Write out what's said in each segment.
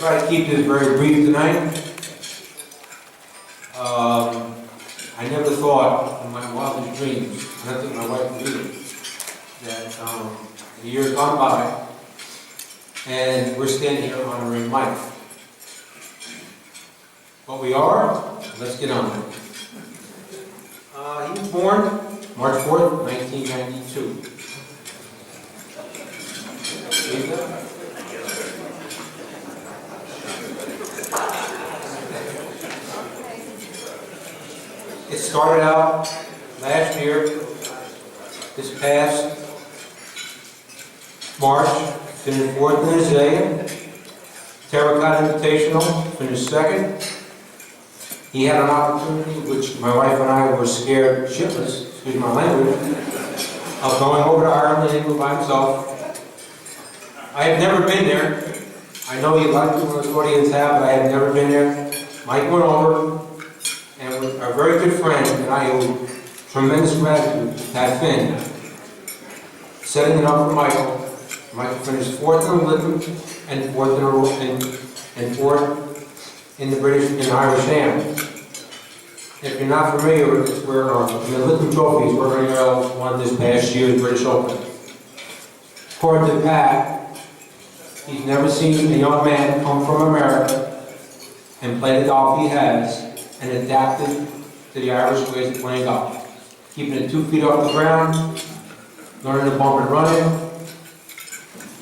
try to keep this very brief tonight. I never thought in my wildest dreams, and I think my wife would either, that the years gone by, and we're standing here honoring Mike. But we are. Let's get on it. He was born March 4th, 1992. It started out last year, this past March, finished fourth in Isaiah, Terracotta Invitational, finished second. He had an opportunity, which my wife and I were scared shitless, excuse my language, of going over to Ireland and England by himself. I had never been there. I know a lot of people in this audience have, but I had never been there. Mike went over, and with our very good friend, and I owe tremendous gratitude to Pat Finn, setting it up for Michael. Michael finished fourth in the Lytton and fourth in the British and Irish Am. If you're not familiar with this, we're the Lytton trophies were won this past year's British Open. According to Pat, he's never seen a young man come from America and play the golf he has and adapted to the Irish ways of playing golf. Keeping it 2 feet off the ground, learning to bump and run it.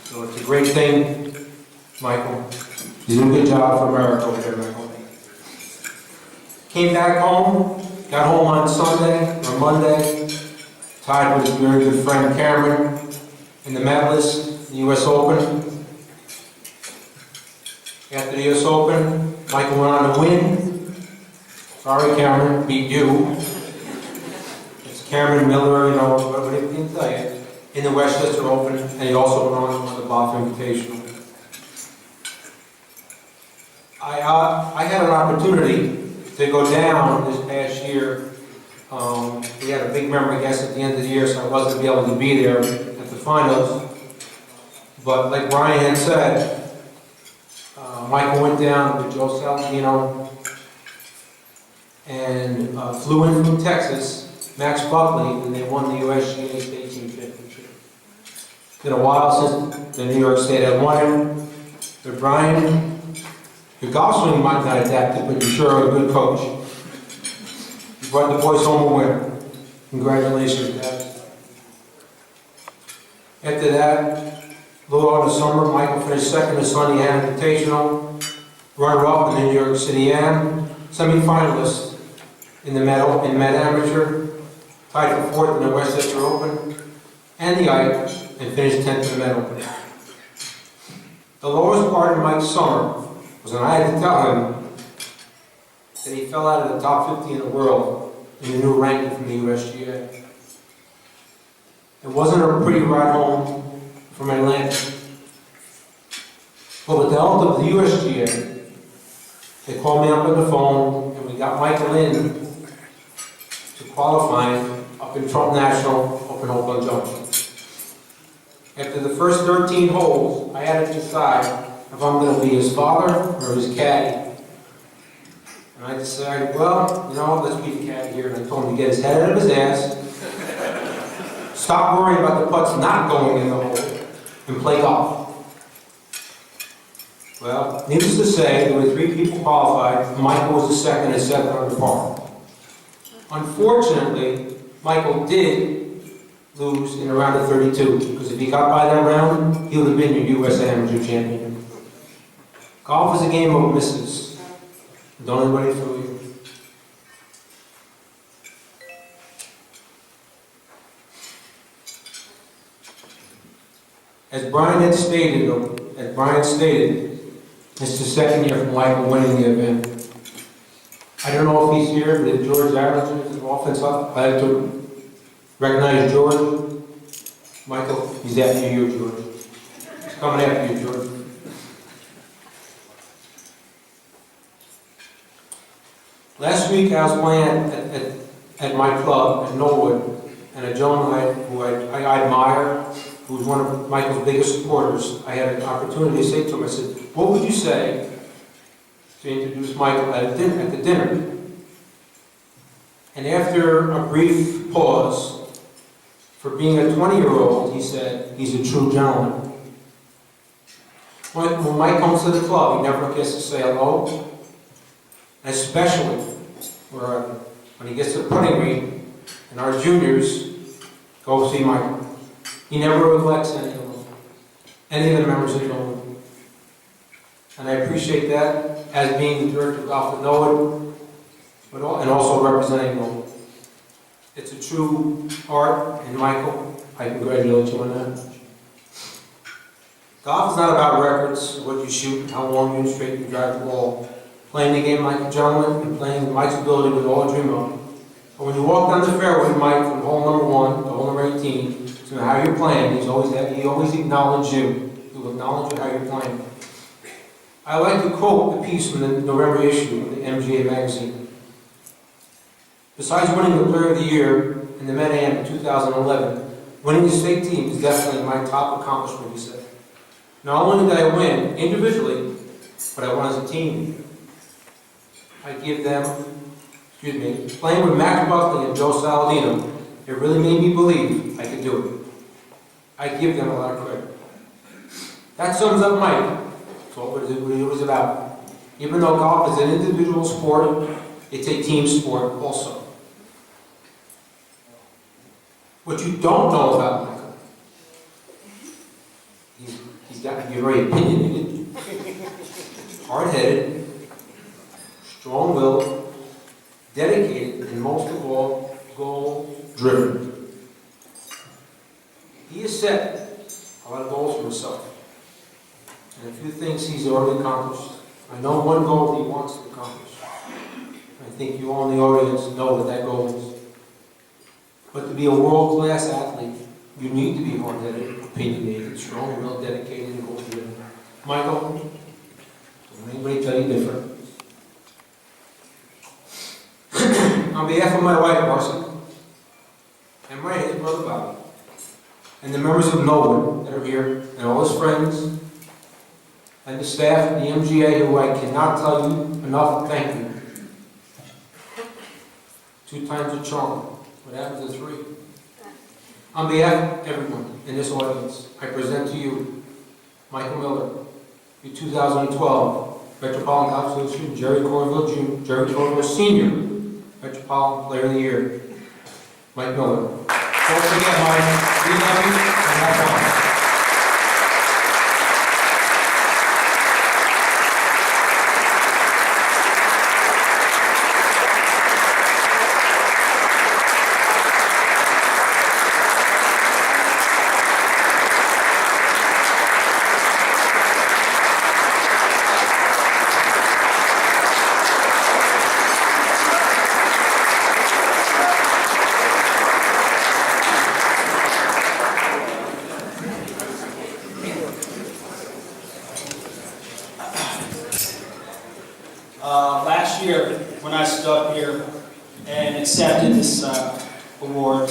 So it's a great thing, Michael. You did a good job for America over there, Michael. Came back home, got home on Sunday or Monday, tied with his very good friend Cameron in the medalist, the U.S. Open. After the U.S. Open, Michael went on to win. Sorry, Cameron, beat you. It's Cameron Miller, you know, what do you tell you, in the Westchester Open, and he also went on the Bath Invitational. I had an opportunity to go down this past year. We had a big memory guest at the end of the year, so I wasn't able to be there at the finals. But like Brian had said, Michael went down with Joe Salvino and flew in from Texas, Max Buckley, and they won the USGA State Team Championship. It's been a while since the New York State had won it. But Brian, your golf swing might not adapt it, but you're sure are a good coach. You brought the boys home a winner. Congratulations, guys. After that, a little over the summer, Michael finished second in the Sunday Am Invitational, runner-up in the New York City Am, semi-finalist in the medal in Med Amateur, tied for fourth in the Westchester Open and the Ike, and finished 10th in the medal. The lowest part of Mike's summer was when I had to tell him that he fell out of the top 50 in the world in the new ranking from the USGA. It wasn't a pretty ride home from Atlanta. But with the help of the USGA, they called me up on the phone and we got Michael in to qualifying up in Trump National up in Oakland Junction. After the first 13 holes, I had to decide if I'm going to be his father or his caddy. And I decided, well, you know, let's be the caddy here. And I told him to get his head out of his ass, stop worrying about the putts not going in the hole, and play golf. Well, needless to say, there were 3 people qualified. Michael was the second and 7th under par. Unfortunately, Michael did lose in a round of 32, because if he got by that round, he would have been your U.S. Amateur champion. Golf is a game of misses. Don't let anybody fool you. As Brian stated, it's the second year from Michael winning the event. I don't know if he's here, but if George Arlington is offense up, I have to recognize George. Michael, he's after you, George. He's coming after you, George. Last week I was playing at my club at Norwood, and a gentleman who I admire, who was one of Michael's biggest supporters, I had an opportunity to say to him, I said, what would you say to introduce Michael at the dinner? And after a brief pause, for being a 20-year-old, he said, he's a true gentleman. When Mike comes to the club, he never gets to say hello, especially when he gets to the putting green and our juniors go see Michael. He never neglects any of the members of the board. And I appreciate that as being the director of golf at Norwood, and also representing Norwood. It's a true art, and Michael, I congratulate you on that. Golf is not about records, what you shoot, how long and straight you drive the ball. Playing the game like a gentleman and playing Mike's ability with all dream of. But when you walk down the fairway with Mike from hole number 1 to hole number 18, to how you're playing, he always acknowledges you. He will acknowledge how you're playing. I like to quote the piece from the November issue of the MGA magazine. Besides winning the Player of the Year in the Men Am in 2011, winning the state team is definitely my top accomplishment, he said. Not only did I win individually, but I won as a team. I give them, playing with Max Buckley and Joe Saladino, it really made me believe I could do it. I give them a lot of credit. That sums up Mike. That's what it was about. Even though golf is an individual sport, it's a team sport also. What you don't know about Michael, he's got to be very opinionated, hard-headed, strong-willed, dedicated, and most of all, goal-driven. He has set a lot of goals for himself, and a few things he's already accomplished. I know one goal he wants to accomplish. I think you all in the audience know what that goal is. But to be a world-class athlete, you need to be hard-headed, opinionated, strong-willed, dedicated, and goal-driven. Michael, don't anybody tell you different. On behalf of my wife, Marcy, and his brother Bobby, and the members of Norwood that are here, and all his friends, and the staff at the MGA, who I cannot tell you enough thank you. 2 times a charm. What happens to 3? On behalf of everyone in this audience, I present to you Michael Miller, your 2012 Metropolitan Golf Association Jerry Corville Sr. Metropolitan Player of the Year, Mike Miller. Don't forget, Mike, we love you and have fun. Last year, when I stood up here and accepted this award,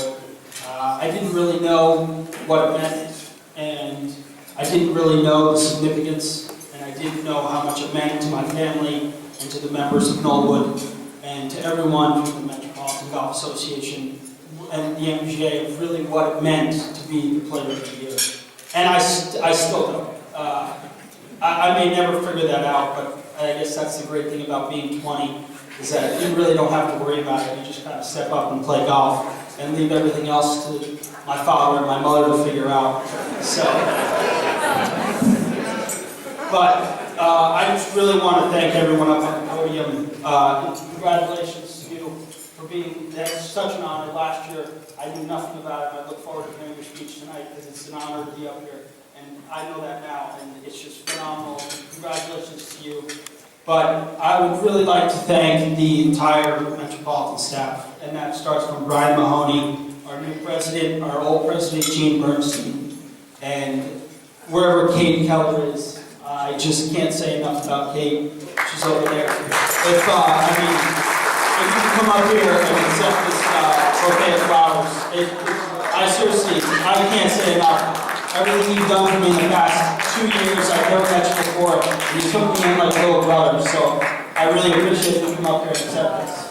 I didn't really know what it meant, and I didn't really know the significance, and I didn't know how much it meant to my family and to the members of Norwood and to everyone from the Metropolitan Golf Association and the MGA of really what it meant to be the Player of the Year. And I still don't. I may never figure that out, but I guess that's the great thing about being 20, is that you really don't have to worry about it. You just kind of step up and play golf and leave everything else to my father and my mother to figure out. So, but I just really want to thank everyone up on the podium. Congratulations to you for being, that's such an honor. Last year, I knew nothing about it. I look forward to hearing your speech tonight because it's an honor to be up here. And I know that now, and it's just phenomenal. Congratulations to you. But I would really like to thank the entire Metropolitan staff, and that starts from Brian Mahoney, our new president, our old president, Gene Bernstein, and wherever Kate Keller is. I just can't say enough about Kate. She's over there. If you come up here and accept this bouquet of flowers, I seriously, I can't say enough. everything you've done for me in the past 2 years. I've never met you before, and you took me in like a little brother, so I really appreciate you coming up here and accepting this.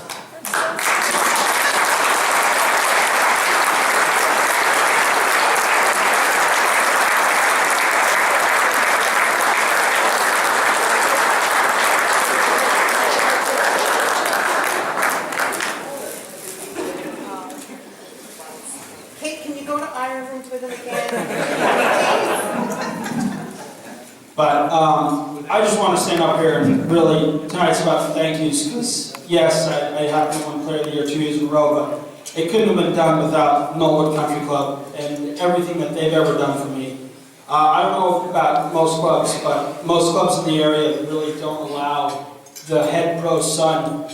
Kate, can you go to Ireland with him again? But I just want to stand up here and really, tonight's about thank yous, because yes, I have to win Player of the Year 2 years in a row, but it couldn't have been done without Knollwood Country Club and everything that they've ever done for me. I don't know about most clubs, but most clubs in the area really don't allow the head pro's son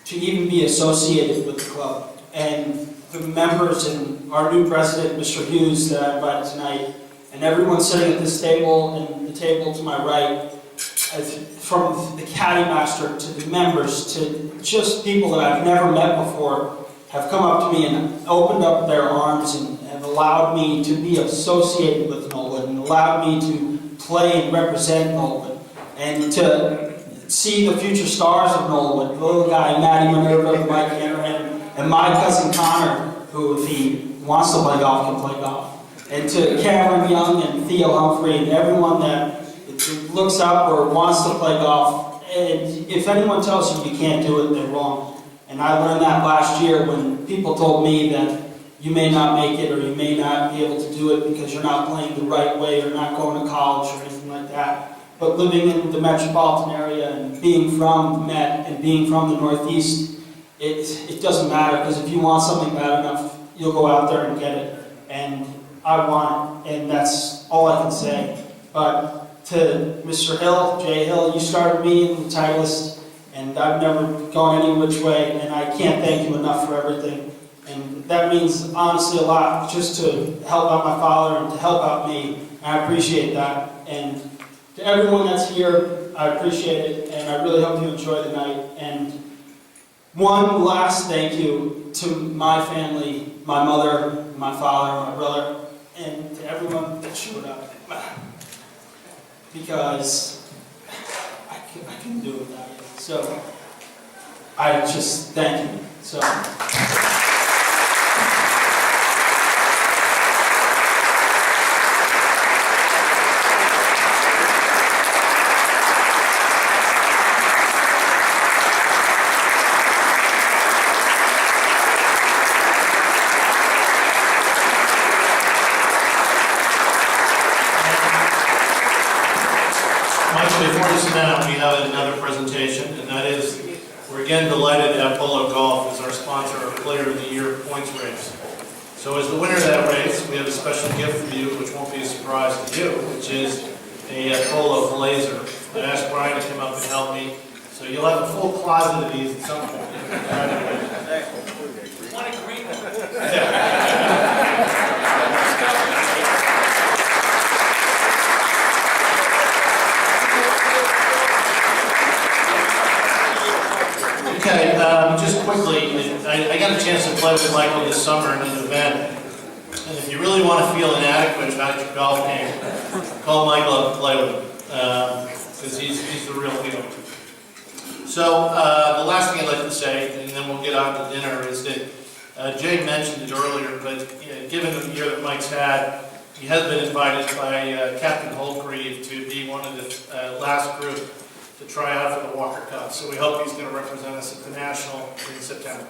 to even be associated with the club. And the members and our new president, Mr. Hughes, that I invited tonight, and everyone sitting at this table and the table to my right, from the caddy master to the members to just people that I've never met before, have come up to me and opened up their arms and have allowed me to be associated with Knollwood and allowed me to play and represent Knollwood and to see the future stars of Knollwood, the little guy, Matty Minerva, Mike Hanrahan, and my cousin Connor, who, if he wants to play golf, can play golf. And to Cameron Young and Theo Humphrey and everyone that looks up or wants to play golf. And if anyone tells you you can't do it, they're wrong. And I learned that last year when people told me that you may not make it or you may not be able to do it because you're not playing the right way or not going to college or anything like that. But living in the metropolitan area and being from Met and being from the Northeast, it doesn't matter, because if you want something bad enough, you'll go out there and get it. And I want it, and that's all I can say. But to Mr. Hill, Jay Hill, you started me in the Titleist, and I've never gone any which way, and I can't thank you enough for everything. And that means honestly a lot, just to help out my father and to help out me. And I appreciate that. And to everyone that's here, I appreciate it, and I really hope you enjoy the night. And one last thank you to my family, my mother, my father, my brother, and to everyone that showed up. Because I couldn't do it without you. So I just thank you. So. Before you sit down, we have another presentation, and that is, we're again delighted to have Polo Golf as our sponsor of Player of the Year points race. So as the winner of that race, we have a special gift for you, which won't be a surprise to you, which is a Polo blazer. I asked Brian to come up and help me, so you'll have a full closet of these at some point. Want a green one? Okay, just quickly, I got a chance to play with Michael this summer in an event, and if you really want to feel inadequate about your golf game, call Michael up and play with him, because he's the real deal. So, the last thing I'd like to say, and then we'll get on to dinner, is that Jay mentioned it earlier, but given the year that Mike's had, he has been invited by Captain Holtgreave to be one of the last group to try out for the Walker Cup. So we hope he's going to represent us at the National in September.